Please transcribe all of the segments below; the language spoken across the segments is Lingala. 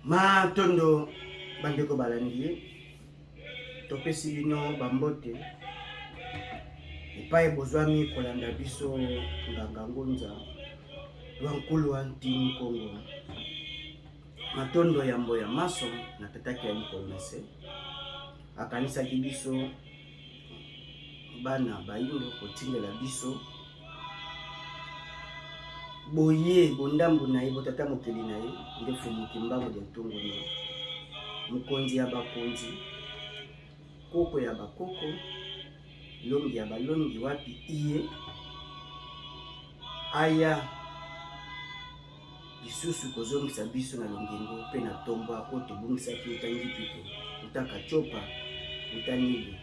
Ma tondo bandeko balandi topesi bino bambote epai bozwami kolanda biso nganga ngonza lwankulu wa ntimi Kongo matondo yambo ya maso na tataki ya likolnese akanisaki biso bana bayindo kotingela biso boye bondambu na ye botata mokili na ye nde fumuki mbango ya ntongo no mokonzi ya bakonzi koko ya bakoko longi ya balongi wapi iye aya lisusu kozongisa biso na longengo mpe na tomba oyo tobongisaki utangi pito utaka chopa utanili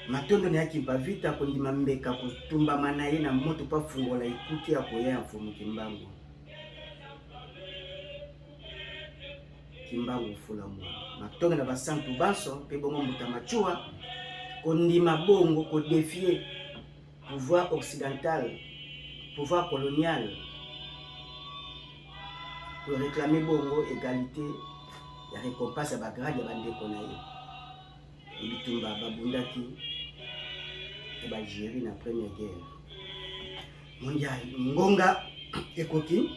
matondo na yaki mpavita kondima mbeka kotumbama na ye na moto pa fungola ekuki ya koya ya mfumuki mbango kimbango fula mwana matondo na basantu banso mpe bongo mbuta machua kondima bongo kodefie pouvoir occidental pouvoir colonial pour réclamer bongo égalité ya récompense ya bagrade ya bandeko na ye ebitumba babundaki Algérie na première guerre mondiale ngonga ekoki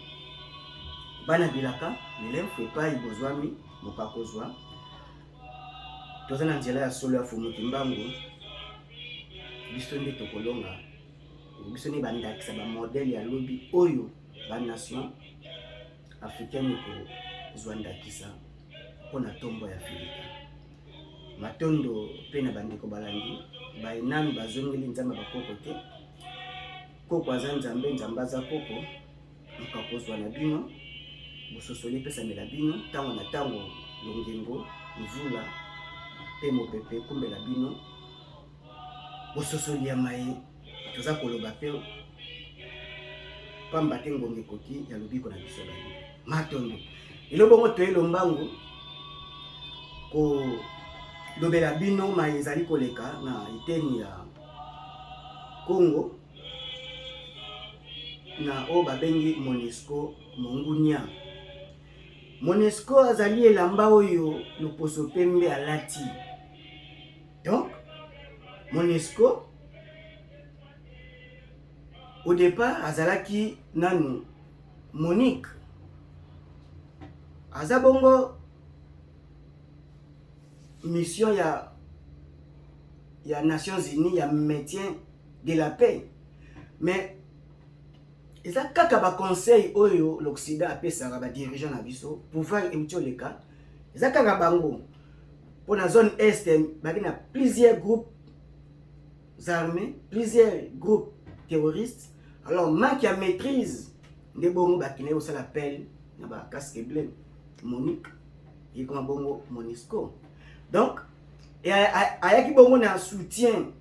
bana bilaka milemfu epai bozwami mopakozwa toza na nzela ya solo ya fumuki mbango biso nde tokolonga biso nde bandakisa bamodele ya lobi oyo banation africaine kozwa ndakisa mpona ntombo ya Afrika matondo mpe na bandeko balandi bainami bazongeli nzambe bakoko te koko aza nzambe nzambe aza koko mokakozwa na bino bososoli epesamela bino ntango na ntango longengo mvula mpe mopepe ekumbela bino bososoli ya maye toza koloba mpe pamba te ngonga ekoki ya lobiko na biso bani matondo elo bongo toyelombangu lobela bino maye ezali koleka na eteni ya Congo na oyo babengi MONUSCO mongunia MONUSCO azali elamba oyo loposo pembe alati donc MONUSCO au départ azalaki nanu Monique aza bongo mission ya Nations Unies ya maintien de la paix mais eza kaka ba conseil oyo l'Occident apesaka ba dirigeant na biso pouvoir emtioleka eza kaka bango pour la zone est baki na plusieurs groupes armés plusieurs groupes terroristes alors manque ya maîtrise nde bongo bakine au sala appel na ba casque bleu Monique et comme bongo MONUSCO donc et ayaki bongo na soutien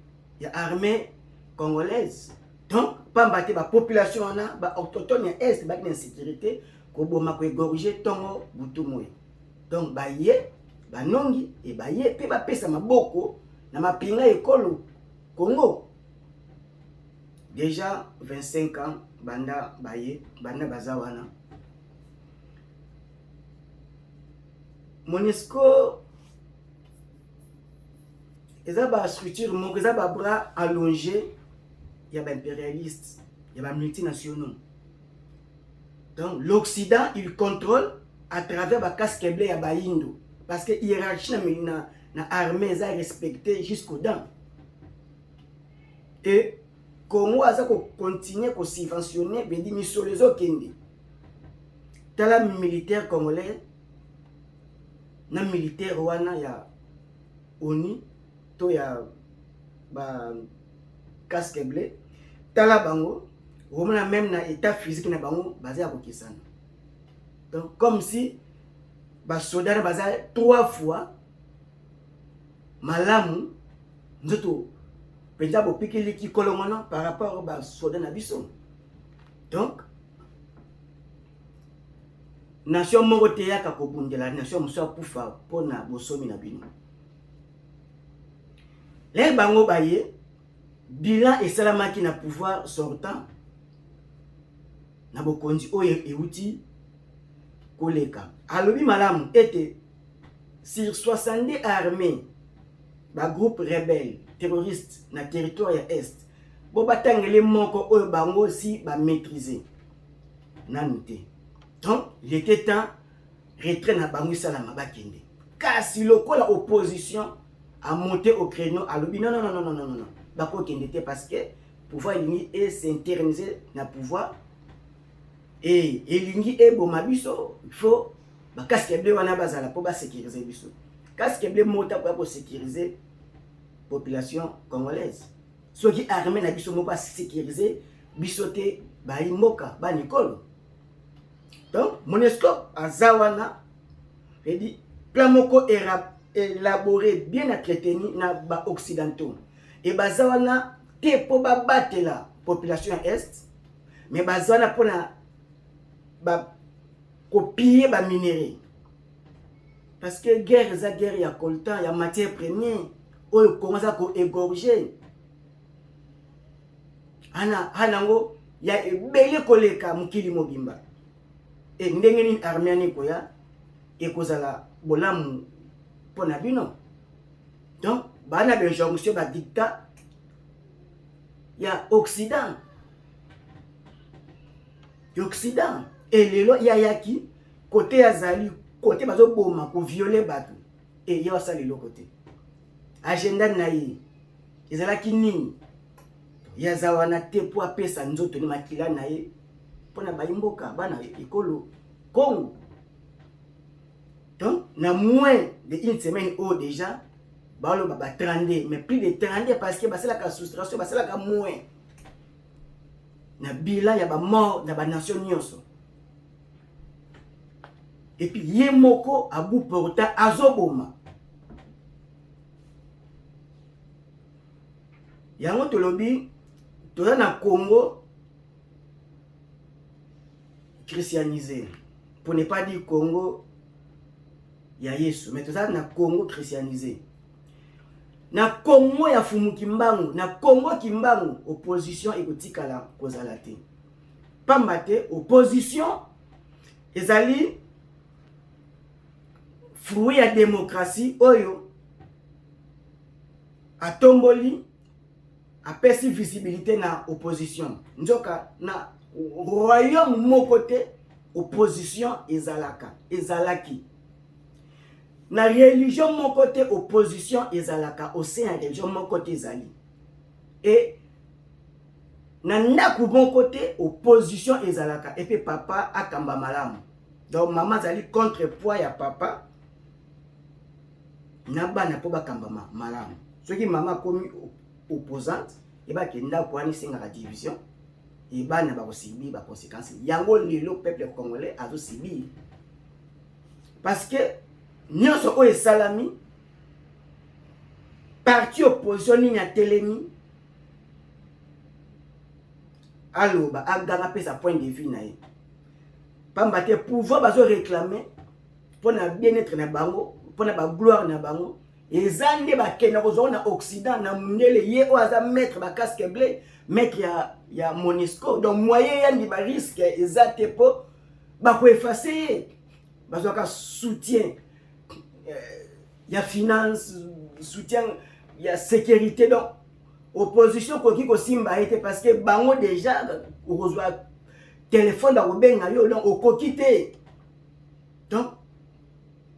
ya armée congolaise donc pamba te ba population wana ba autochtone ya est baki na sécurité ko boma ko égorger tongo butumoy donc baye banongi et baye pe ba pesa maboko na mapinga ekolo Congo déjà 25 ans banda baye banda bazawana MONUSCO eza ba structure moko eza ba bras allongés ya ba impérialistes ya ba multinationaux donc l'Occident il contrôle à travers ba casque bleu ya ba indo parce que hiérarchie na armée eza respectée jusqu'au dents et Congo aza ko continuer ko subventionner bedi misolezo kende tala militaire congolais na militaire wana ya ONU to ya ba casque bleu tala bango omona même na état physique na bango baza ko kisana donc comme si ba soldats baza 3 fois malamu nzoto penza bo pikili ki kolongono par rapport ba soldats na biso donc nation moko te yaka kobundela nation moso akufa mpona bosomi na bino le bango baye bilan esalamaki na pouvoir sortant na bokonzi oyo euti koleka alobi malamu ete sur 62 armées ba groupe rebelle terroriste na territoire ya est bo batangele moko oyo bango si ba maîtriser nanu te. Donc il était temps retrait na bango salama bakende kasi lokola opposition a monté au créneau alobi non non non non non non bako kende te parce que pouvoir lingi et s'interniser na pouvoir et lingi e boma biso il faut ba casque bleu wana bazala pour ba sécuriser biso casque bleu mota pour sécuriser population congolaise ceux qui armé na biso moko sécuriser biso te ba imoka ba Nicole. Donc Monesco azawana et dit plan moko élaboré bien entretenu na ba occidentaux et bazawana te po ba battre la population est mais bazawana pour na ba copier ba minerai parce que guerre za guerre ya coltan ya matière première oyo commence à égorger anango ya ebele koleka mukili mobimba et ndenge ni armée koya ekozala bolamu pona bino. Donc bana be jonction ba dictat ya occident et lelo ya yaki côté azali côté bazo boma ko violer batu et ya sali lo côté agenda na yi ezala kinini ya zawana te po apesa nzoto ni makila na ye pona baimboka bana ekolo Congo. Donc na moins de une semaine au déjà balo baba 32 mais plus de 32 parce que basala ka soustraction basala ka moins na bila ya ba mort na ba nation nyonso et puis yemoko abu porta azoboma yango tolobi toza na Congo christianisé pour ne pas dire Congo ya Yesu mais toza na Congo christianisé na Congo ya fumu kimbangu na Congo kimbangu opposition ekotikala kozala te pamba te opposition ezali fruit ya démocratie oyo atomboli apesi visibilité na opposition nzoka na royaume moko te opposition ezalaki na religion moko te opposition ezalaka au sein ya religion moko te ezali et na ndaku moko te opposition ezalaka et puis papa akamba malamu donc maman zali contrepoids ya papa na bana po bakamba malamu soki mama komi opposante et ba kenda ko ani singa division et bana ba ko sibi ba conséquences yango lelo peuple congolais azo sibi parce que nyonso oyo salami parti opposition ni na telemi aloba aganga pesa point de vue na ye pamba te pouvoir bazo réclamer pour na bien-être na bango pour na ba gloire na bango ezande ba kena ko na occident na mundele ye o aza mettre ba casque bleu mettre ya Monisco donc moyen ya ndi ba risque ezate po ba ko effacer bazo ka soutien ya finance soutien ya sécurité donc opposition koki ko simba été parce que bango déjà kozwa téléphone da obenga yo donc okokite donc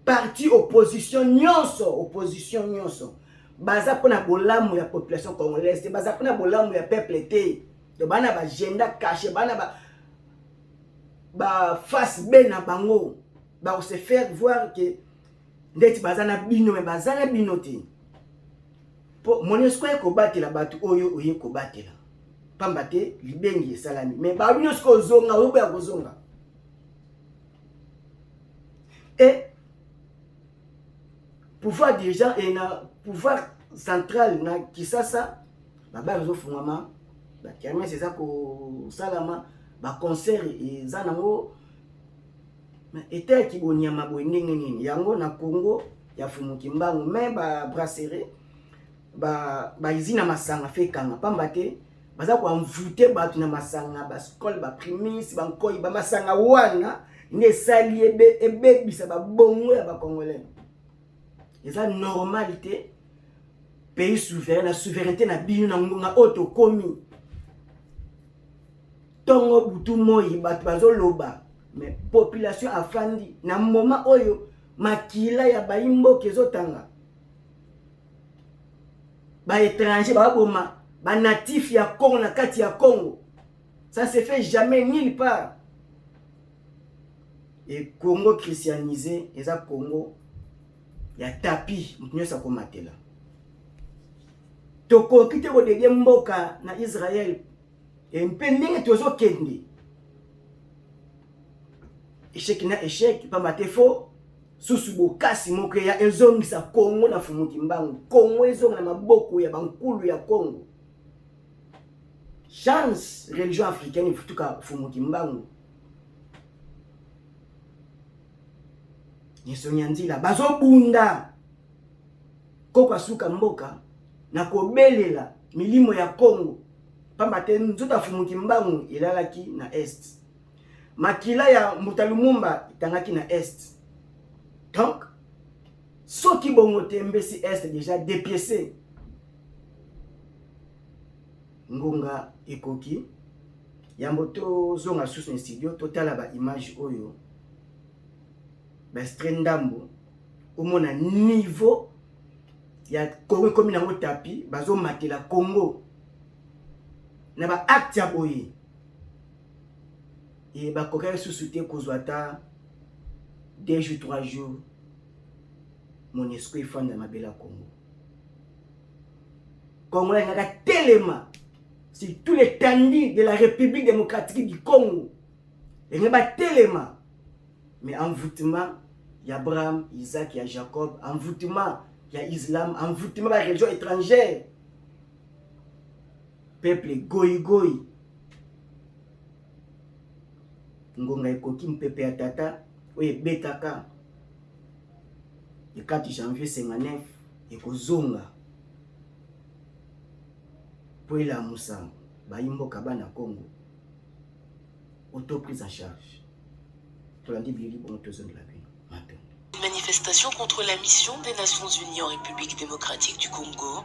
parti opposition nyonso baza pona bolamu ya population congolaise baza pona bolamu ya peuple te donc bana ba agenda caché bana ba face ben na bango ba se faire voir que ndeti bazana bino me bazana bino te po Monesco ko batela batu oyo oye ko batela pamba te libengi salami mais ba bino sko zonga oyo ya kozonga et pouvoir dirigeant et na pouvoir central na Kisasa baba zo fungama ba kermesse eza ko salama ba concert eza nango était ki bonyama boyenge nini yango na Congo ya fumu kimbangu mais ba brasserie ba izina masanga fekanga pamba te baza ko envoûter batu na masanga ba skol ba primis ba nkoi ba masanga wana ne sali ebebisa babongo ya bakongolais. Eza normalité pays souverain la souveraineté na bino na ngonga oto komi. Tongo butu moi bato bazoloba mais population afandi na moment oyo makila ya baimbo kezotanga. Ba étranger ba boma ba natif ya Congo na kati ya Congo. Ça se fait jamais nulle part. Et Congo christianisé, et ça Congo, il y a tapis, nous sommes comme là. Toko kite ko de mboka na Israël, et mpendenge tozo kende. Échec na échec, pas matefo, susubo kasi moke ya ezongisa Congo na fumuki mbangu. Congo ezonga na maboko ya bankulu ya Congo. Chance religion africaine futuka fumuki mbangu. Nyesonyanzila bazo bunda kokwa suka mboka na kobelela milimo ya Congo pamba te nzuta fumuki mbangu ilalaki na est. Makila ya Mutalumumba itangaki na est. Donc soki bongo tembesi est déjà dépiécé. Ngonga ekoki yamboto zonga susu na studio totala ba image oyo ba strendambo omona niveau ya Congo komi na tapi bazo matela Congo na ba acte ya boye et ba kokere susu te kozwata 2 jours 3 jours MONUSCO ifanda mabela Congo. Congo la ngaka telema sur tous les tandis de la République démocratique du Congo. Et il y a tellement. Mais envoûtement, il y a Abraham, Isaac, il y a Jacob. Envoûtement, il y a Islam. Envoûtement, il y a religion étrangère. Peuple goy. Ngonga ekoki mpepe ya tata. Oye betaka. Le 4 janvier 59. Ekozonga. Pour la Moussa, Baimbo Kabana Congo, auto-prise en charge. Une manifestation contre la mission des Nations Unies en République démocratique du Congo,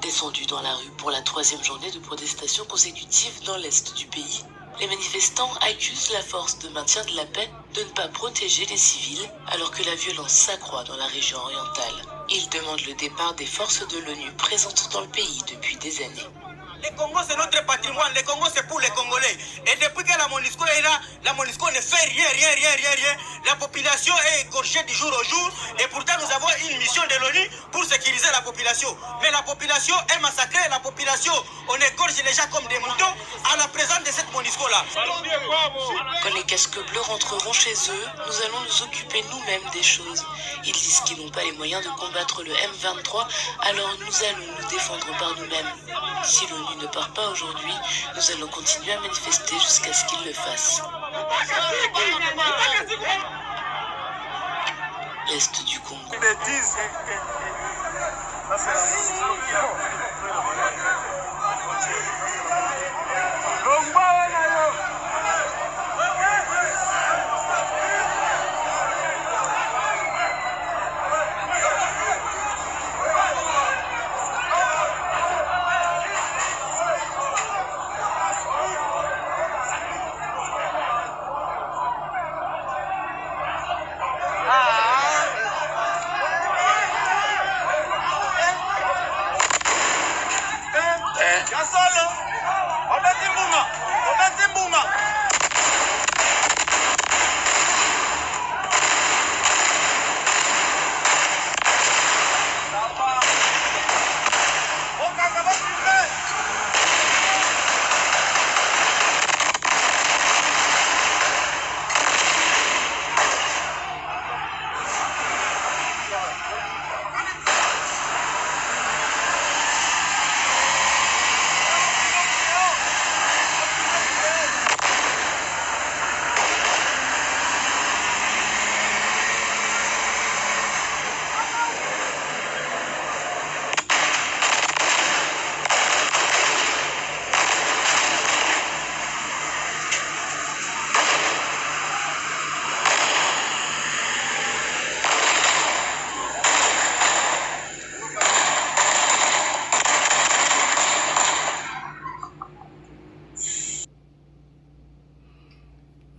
descendue dans la rue pour la 3e journée de protestation consécutive dans l'est du pays. Les manifestants accusent la force de maintien de la paix de ne pas protéger les civils alors que la violence s'accroît dans la région orientale. Ils demandent le départ des forces de l'ONU présentes dans le pays depuis des années. Le Congo c'est notre patrimoine, le Congo c'est pour les Congolais. Et depuis que la MONUSCO est là, la MONUSCO ne fait rien. La population est égorgée du jour au jour. Et pourtant nous avons une mission de l'ONU pour sécuriser la population. Mais la population est massacrée, la population, on égorge les gens comme des moutons à la présence de cette MONUSCO là. Quand les casques bleus rentreront chez eux, nous allons nous occuper nous-mêmes des choses. Ils disent qu'ils n'ont pas les moyens de combattre le M23, alors nous allons nous défendre par nous-mêmes. Si l'ONU ne part pas aujourd'hui, nous allons continuer à manifester jusqu'à ce qu'ils le fassent. L'Est du Congo.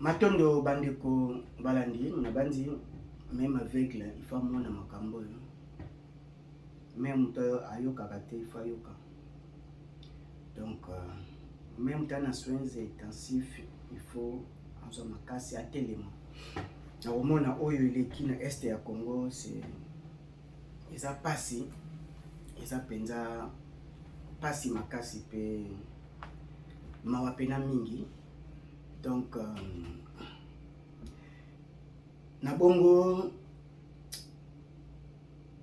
Matondo bandeko balandi na bandi même avec là il faut mona makambo même to ayoka kate il faut ayoka donc même dans les soins intensifs il faut en makasi à tellement na omona oyo ileki na est ya Congo c'est eza pasi eza penza pasi makasi pe mawa pena mingi. Donc na bongo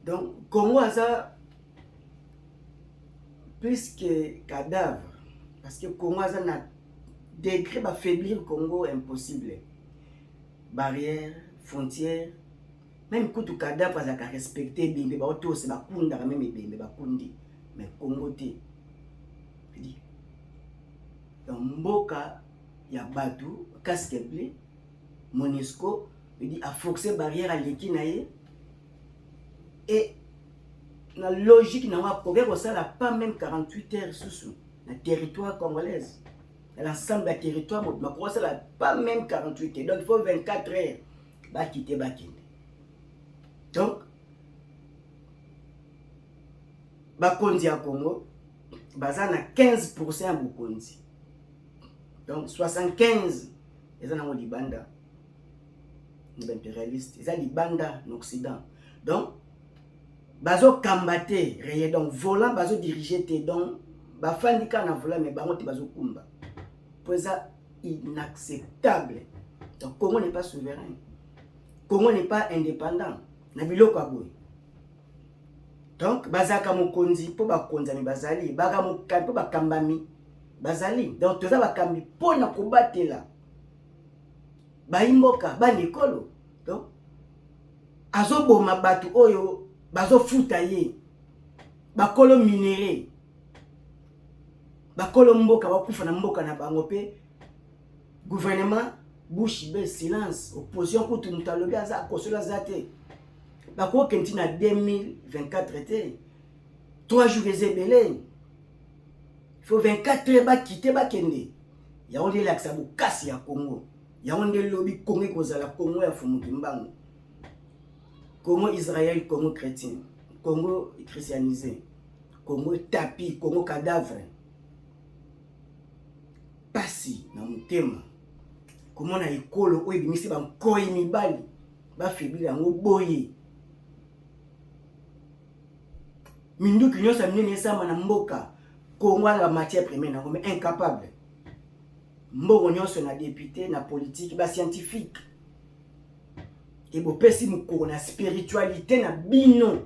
donc Congo aza plus que cadavre parce que Congo aza na degré ba faiblir Congo impossible barrière frontière même kutu cadavre aza ka respecter bimbe ba oto se bakunda ka même bimbe bakundi mais Congo te dit donc mboka ya batu casque bleu Monisco dit a forcer barrière à l'équipe naie et la logique n'a pas ça pas même 48 heures sous le territoire congolaise l'ensemble du territoire ma ça pas même 48 heures donc il faut 24 heures ba quitter Bakinde donc bakonzi ya Congo baza na 15% ya bokonzi. Donc 75 ils ont un libanda impérialiste ils ont libanda en Occident donc bazo kambaté réel donc volant bazo diriger té donc ba fandika na volant mais bango te bazo kumba pour ça inacceptable. Donc Congo n'est pas souverain, Congo n'est pas indépendant na biloko aboy. Donc bazaka mokonzi po bakonza mi bazali baka mokambi po bakambami bazali donc toza bakambi pona kobatela baimboka banikolo donc azoboma batu oyo bazofuta ye bakolo minéré bakolo mboka bakufa na mboka na bango pe gouvernement bouche be silence opposition kutu mutalobi aza kosola zate bako kenti na 2024 te 3 jours ezebele. Il faut 24 heures ba quitter ba kende. Ya onde laksa bukasi ya Congo. Ya onde lobby Congo kozala Congo ya fumuki mbango. Congo Israël, Congo chrétien, Congo christianisé, Congo tapis, Congo cadavre. Pasi na mutema. Comment na ikolo oyo bimisi ba nkoi mibali. Ba fibili yango boye. Minduki nyosa minene sama na mboka. Congo la matière première mais incapable. Mbongo nyonso na député na politique ba scientifique. Et bo pesi mukoko na spiritualité na bino.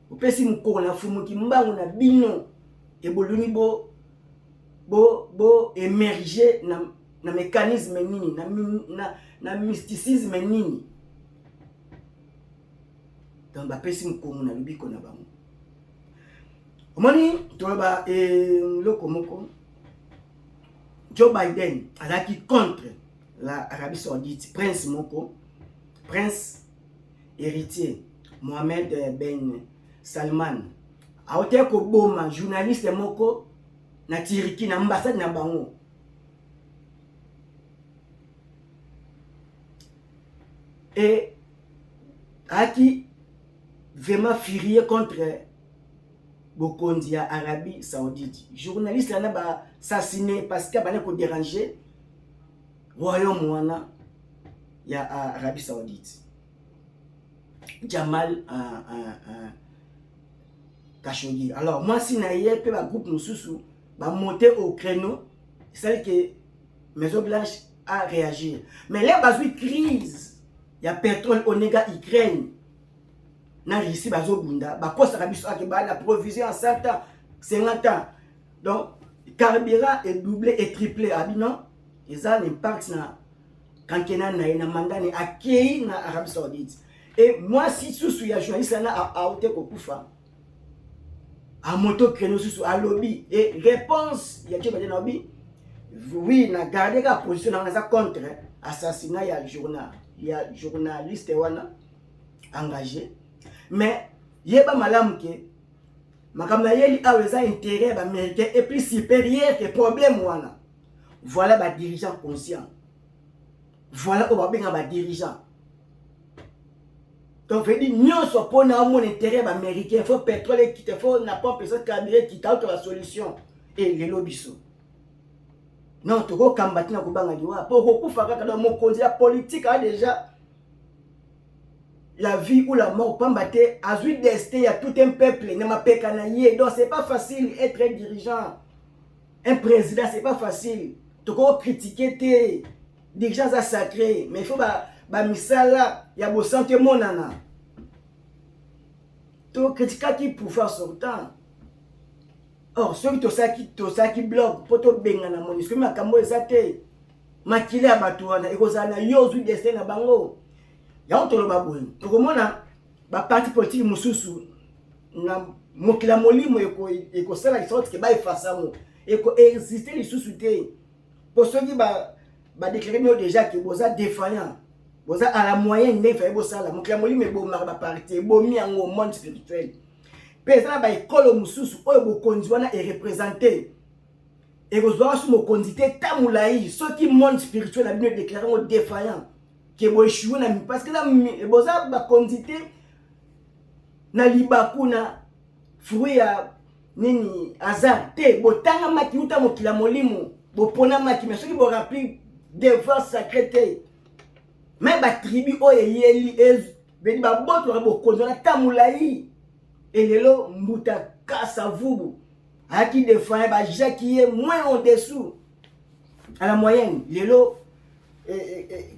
Bo pesi mukoko na fumuki mbango na bino. Et bo luni bo émerger na mécanisme nini na mysticisme nini. Donc ba pesi mukoko na lubiko na bango. Omoni toloba loko moko Joe Biden alaki contre la Arabie Saoudite prince moko prince héritier Mohamed Ben Salman aote ko boma journaliste moko na Turquie na ambassade na bango et aki vraiment furieux contre bokonzi ya Arabie Saoudite. Journaliste là ba assassiné parce que ba ko déranger royaume wana ya Arabie Saoudite. Jamal Khashoggi. Alors moi si na yé pe ba groupe mususu ba monter au créneau, c'est que Maison Blanche a réagi. Mais là bazui crise, il y a pétrole onega Ukraine. Na Russie bazobunda ba kosa biso akeba la provision en 100 ans 50 ans donc carburant est doublé et triplé abino eza l'impact na kankena na mandat ni akei na Arabie Saoudite et moi si sous ya journaliste na a ote ko kufa a moto créneau sous a lobby et réponse ya tchebe na lobby oui na garder la position na za contre assassinat ya journaliste wana engagé. Mais yeba malamu ke makamna yeli aweza intérêt américain et plus supérieur que problème wana. Voilà ba dirigeant conscient. voilà on va bien ba dirigeant. Donc veut dire nous soit pour na mon intérêt américain, faut pétrole qui te faut n'a pas personne carburant qui t'a la solution et les lobbies. Non, tu go combattre na kubanga diwa pour ko faka kana mon conseil politique a déjà la vie ou la mort pambate azui destin il y a tout un peuple ne m'a pas canaillé. Donc c'est pas facile être un dirigeant, un président, c'est pas facile. Tu go critiquer tes dirigeants à sacré, mais il faut ba misala ya bo santé monana. Tu critiquer qui pour faire sortant. Or ceux qui bloquent pour te benga na MONUSCO makambo ezate makile ya bato wana ekozana yo zui destin na bango. Ya ontoloba boye. Tokomona ba parti politique mususu na mokila molimo eko sala sorte que ba efasa mo eko exister lisusu te. Pour ceux qui ba déclarer déjà que boza défaillant. Boza à la moyenne ne fait bosala mokila molimo ebo ba parti ebo mi yango monde spirituel. Pesa ba école mususu oyo bokonzi wana est représenté. Et kozwa su mokonzi te tamulayi ceux qui monde spirituel a bien déclaré au défaillant. Que bochou na parce que là boza ba konzi te na libaku na fruit ya nini hasard te botanga maki uta mokila molimo bopona maki mais soki bo rempli devoir sacré te mais ba tribu oyo yeli beni ba boto ba konzi na tamulayi. Et lelo mbuta kasa vubu a qui défend ba qui est moins en dessous à la moyenne lelo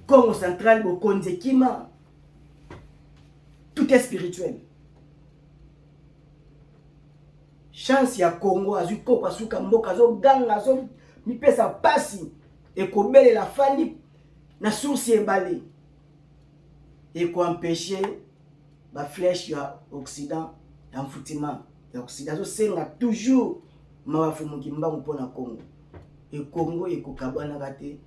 Congo central bo konze kima tout est spirituel. Chance ya Congo azuko pasuka mboka zo ganga zo mi pesa pasi et kobele la fani na source emballé et ko empêcher ba flèche ya occident en foutima ya occident zo senga toujours mawafumu kimbangu pona Congo et Congo ekokabana kate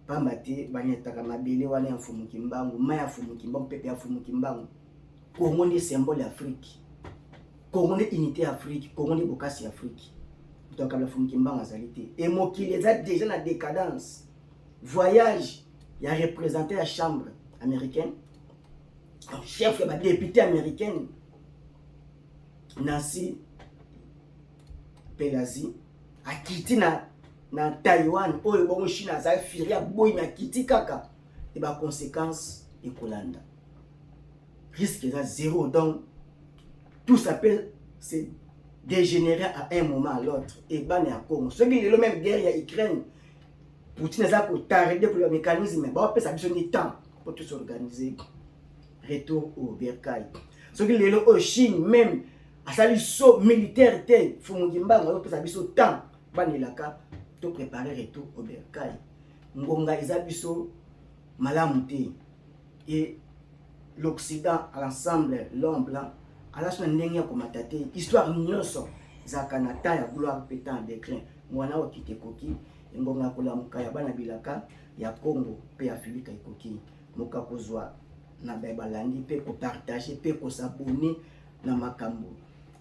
pamba te banyetaka mabele wana ya fumu kimbangu maya fumu kimbangu pepe ya fumu kimbangu. Congo ni symbole Afrique, Congo ni unité Afrique, Congo ni bokasi Afrique. Donc la fumu kimbangu azalité et mokili eza déjà na décadence. Voyage ya représenté la chambre américaine, chef de député américaine Nancy Pelosi a quitté na Taïwan oyo bongo Chine za firia boy na kiti kaka et ba conséquence ekolanda risque est à zéro. Donc tout ça peut se dégénérer à un moment à l'autre et ban ya Congo ce qui est le même guerre ya Ukraine Poutine a ko tarder pour le mécanisme ba peut ça besoin de temps pour tout s'organiser. Retour au bercail ce qui est le Chine même à sa saut militaire te fumugimba ba peut ça besoin temps banelaka to préparer retour au bercail ngonga ezabiso malamu te et l'Occident à l'ensemble l'homme blanc à la semaine ndenge ko matate histoire nyonso za Canada ya gloire pétant en déclin mwana wa kitekoki ngonga kola mukaya bana bilaka ya Congo pe Afrika ikoki moka kozwa na bebalandi pe ko partager pe ko s'abonner na makambo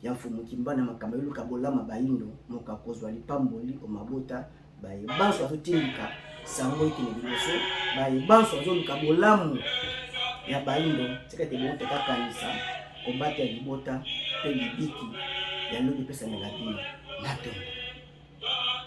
ya fumu kimba na makambo luka bolama baindo moka kozwa lipamboli o mabota baye banso azotindika sango ikine biloso baye banso azoluka bolamu ya baindo sekete bonte kakanisa kombate ya libota pe libiki ya lobi pesa na labini nato